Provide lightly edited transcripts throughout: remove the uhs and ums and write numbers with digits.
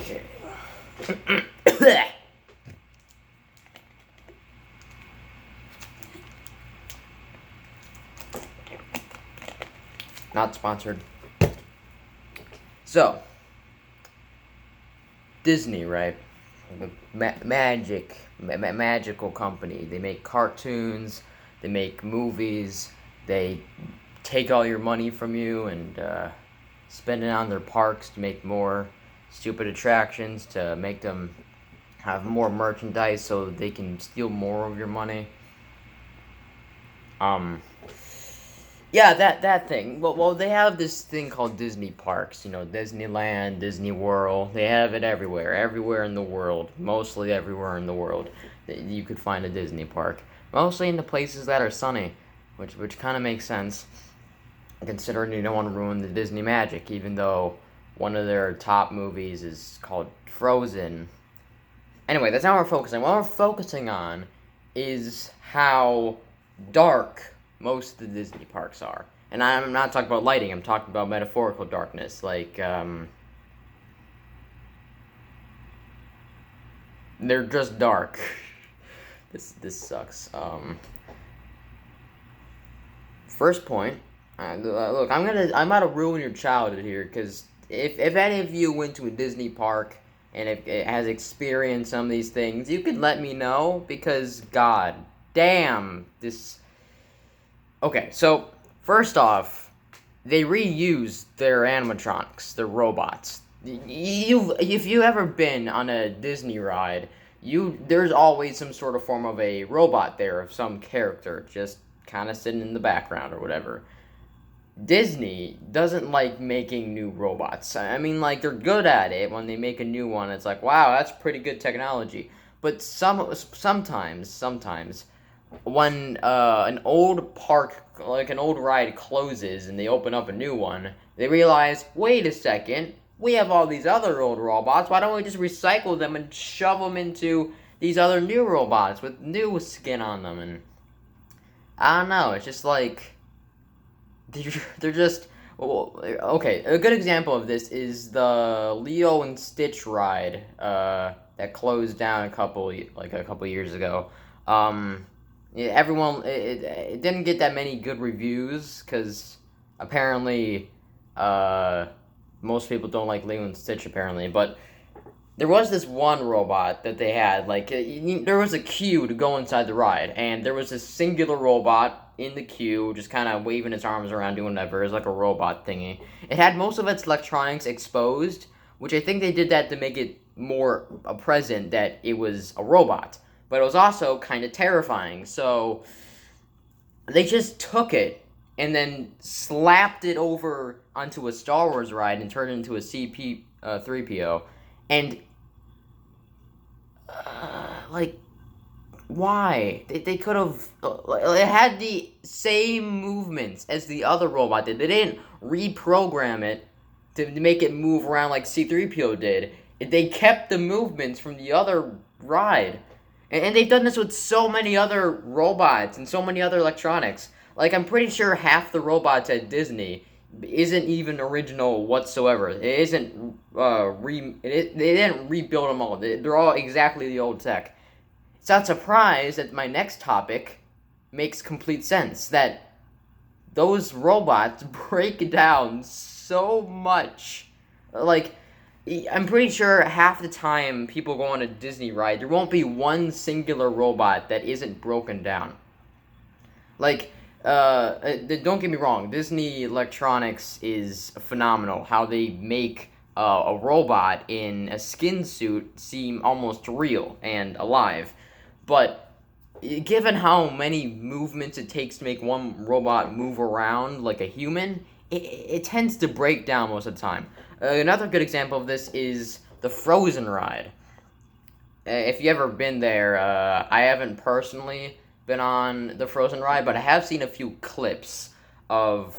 Okay. Not sponsored. So, Disney, right? The magical company. They make cartoons, they make movies, they take all your money from you and spend it on their parks to make more stupid attractions, to make them have more merchandise so that they can steal more of your money. Um, yeah, that thing. Well, they have this thing called Disney parks. You know, Disneyland, Disney World. They have it everywhere in the world. Mostly everywhere in the world, you could find a Disney park. Mostly in the places that are sunny, which kind of makes sense, considering you don't want to ruin the Disney magic. Even though one of their top movies is called Frozen. Anyway, that's not what we're focusing. What we're focusing on is how dark most of the Disney parks are. And I'm not talking about lighting, I'm talking about metaphorical darkness. Like, they're just dark. This sucks. First point. Look, I'm about to ruin your childhood here, because if any of you went to a Disney park and it has experienced some of these things, you could let me know, because god damn this. Okay, so first off, they reuse their animatronics, their robots. If you ever been on a Disney ride, there's always some sort of form of a robot there of some character just kind of sitting in the background or whatever. Disney doesn't like making new robots. I mean, like, they're good at it. When they make a new one, it's like, wow, that's pretty good technology. But sometimes when an old park, like an old ride, closes and they open up a new one, they realize, wait a second, we have all these other old robots. Why don't we just recycle them and shove them into these other new robots with new skin on them? And I don't know. It's just like they're just. Okay, a good example of this is the Lilo and Stitch ride that closed down a couple years ago. Yeah, everyone it didn't get that many good reviews because apparently most people don't like Lilo and Stitch apparently, but there was this one robot that they had. Like, there was a queue to go inside the ride, and there was this singular robot in the queue, just kind of waving its arms around, doing whatever. It was like a robot thingy. It had most of its electronics exposed, which I think they did that to make it more present that it was a robot. But it was also kind of terrifying. So they just took it and then slapped it over onto a Star Wars ride and turned it into a CP3PO. And like, why? They could have. It had the same movements as the other robot did. They didn't reprogram it to make it move around like C3PO did. They kept the movements from the other ride. And they've done this with so many other robots and so many other electronics. Like, I'm pretty sure half the robots at Disney isn't even original whatsoever. It isn't they didn't rebuild them all. They're all exactly the old tech. It's not surprised that my next topic makes complete sense. That those robots break down so much. Like, I'm pretty sure half the time people go on a Disney ride, there won't be one singular robot that isn't broken down. Like, don't get me wrong, Disney electronics is phenomenal. How they make a robot in a skin suit seem almost real and alive. But given how many movements it takes to make one robot move around like a human, it tends to break down most of the time. Another good example of this is the Frozen ride. If you ever been there, I haven't personally been on the Frozen ride, but I have seen a few clips of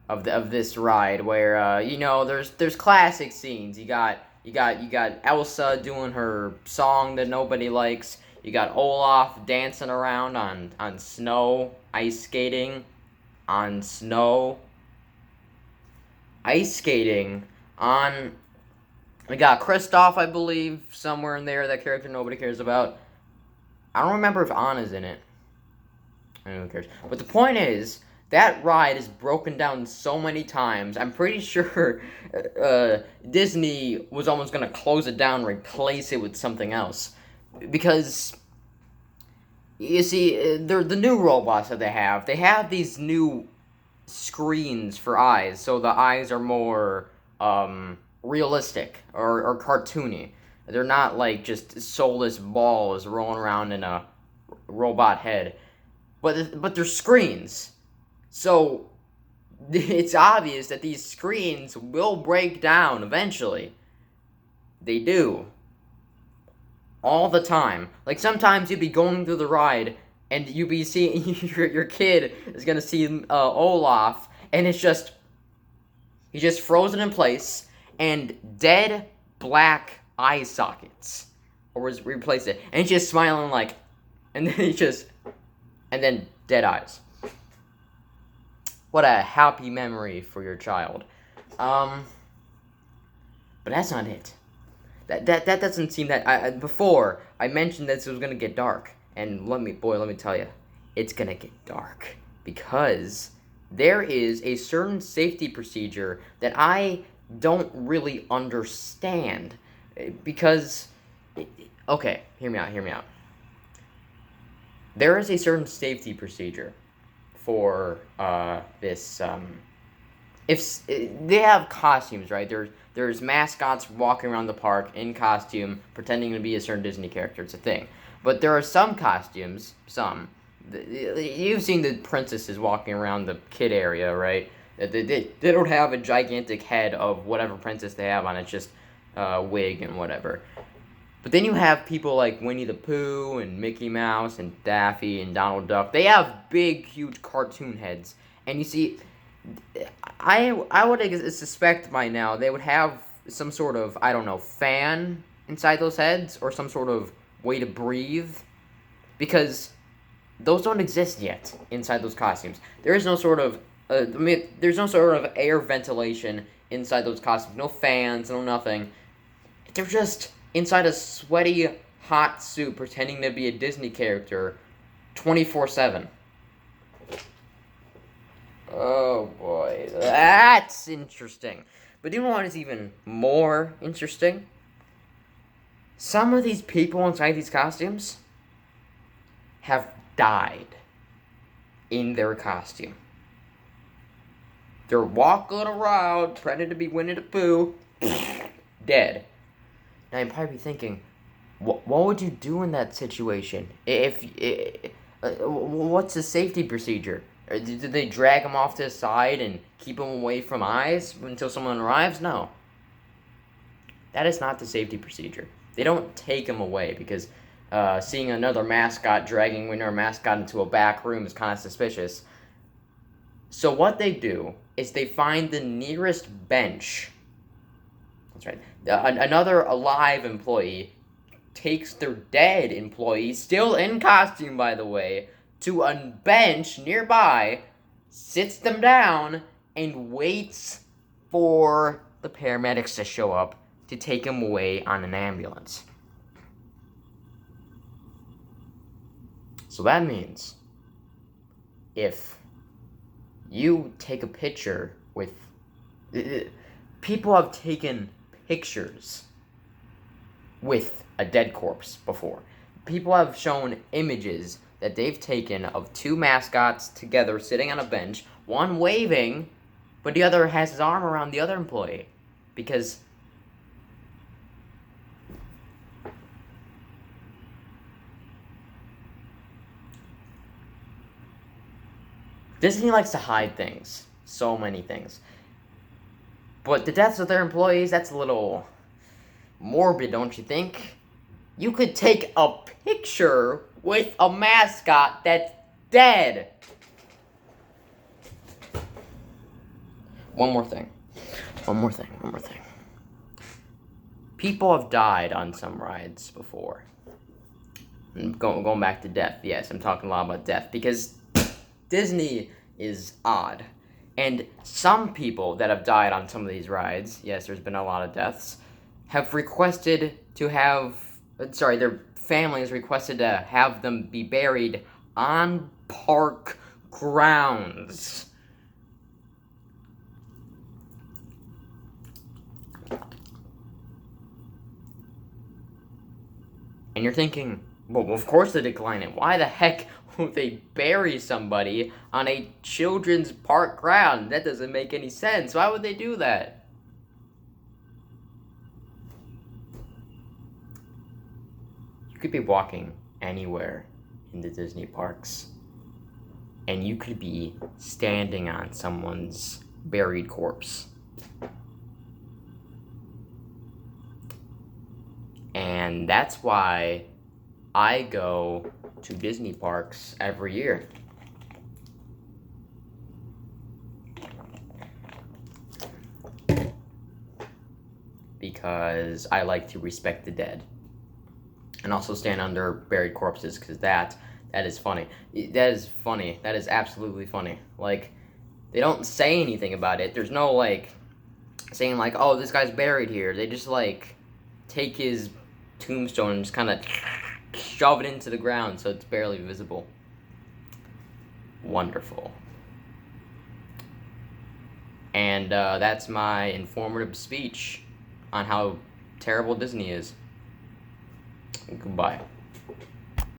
of this ride where there's classic scenes. You got Elsa doing her song that nobody likes. You got Olaf dancing around on snow, ice skating on snow, ice skating on We got Kristoff, I believe, somewhere in there. That character nobody cares about. I don't remember if Anna's in it. Who cares? But the point is, that ride is broken down so many times. I'm pretty sure Disney was almost going to close it down and replace it with something else. Because, you see, the new robots that they have these new screens for eyes. So the eyes are more realistic or cartoony. They're not like just soulless balls rolling around in a robot head. But they're screens. So it's obvious that these screens will break down eventually. They do. All the time. Like sometimes you'd be going through the ride and you'd be seeing your kid is gonna see Olaf, and he's just frozen in place and dead black eye sockets, or was replaced it, and he's just smiling like, and then dead eyes. What a happy memory for your child. But that's not it. That doesn't seem that. Before I mentioned that this was gonna get dark, and let me tell you, it's gonna get dark because there is a certain safety procedure that I don't really understand. Because, okay, hear me out. There is a certain safety procedure for this. If they have costumes, right? There's mascots walking around the park in costume, pretending to be a certain Disney character. It's a thing. But there are some costumes, you've seen the princesses walking around the kid area, right? They don't have a gigantic head of whatever princess they have on. It's just wig and whatever. But then you have people like Winnie the Pooh and Mickey Mouse and Daffy and Donald Duck. They have big, huge cartoon heads. And you see, I would suspect by now they would have some sort of, I don't know, fan inside those heads, or some sort of way to breathe, because those don't exist yet inside those costumes. There is no sort of there's no sort of air ventilation inside those costumes. No fans, no nothing. They're just inside a sweaty, hot suit pretending to be a Disney character 24/7. Oh boy, that's interesting. But do you know what is even more interesting? Some of these people inside these costumes have died in their costume. They're walking around, pretending to be Winnie the Pooh, dead. Now you'd probably be thinking, what would you do in that situation? What's the safety procedure? Did they drag them off to the side and keep them away from eyes until someone arrives? No. That is not the safety procedure. They don't take them away, because seeing another mascot dragging another mascot into a back room is kind of suspicious. So what they do is they find the nearest bench. That's right. Another alive employee takes their dead employee, still in costume by the way, to a bench nearby, sits them down, and waits for the paramedics to show up to take him away on an ambulance. So that means if you take a picture with... People have taken pictures with a dead corpse before. People have shown images that they've taken of two mascots together sitting on a bench, one waving, but the other has his arm around the other employee. Because Disney likes to hide things. So many things. But the deaths of their employees, that's a little morbid, don't you think? You could take a picture with a mascot that's dead. One more thing. People have died on some rides before. Going back to death, yes, I'm talking a lot about death, because Disney is odd. And some people that have died on some of these rides, yes, there's been a lot of deaths, have requested to have, their families requested to have them be buried on park grounds. And you're thinking, well, of course they decline it. Why the heck would they bury somebody on a children's park ground? That doesn't make any sense. Why would they do that? You could be walking anywhere in the Disney parks, and you could be standing on someone's buried corpse. And that's why I go to Disney parks every year. Because I like to respect the dead. And also stand under buried corpses, because that is funny. That is funny. That is absolutely funny. Like, they don't say anything about it. There's no, like, saying, like, oh, this guy's buried here. They just, like, take his tombstone and just kind of shove it into the ground so it's barely visible. Wonderful. And that's my informative speech on how terrible Disney is. Goodbye.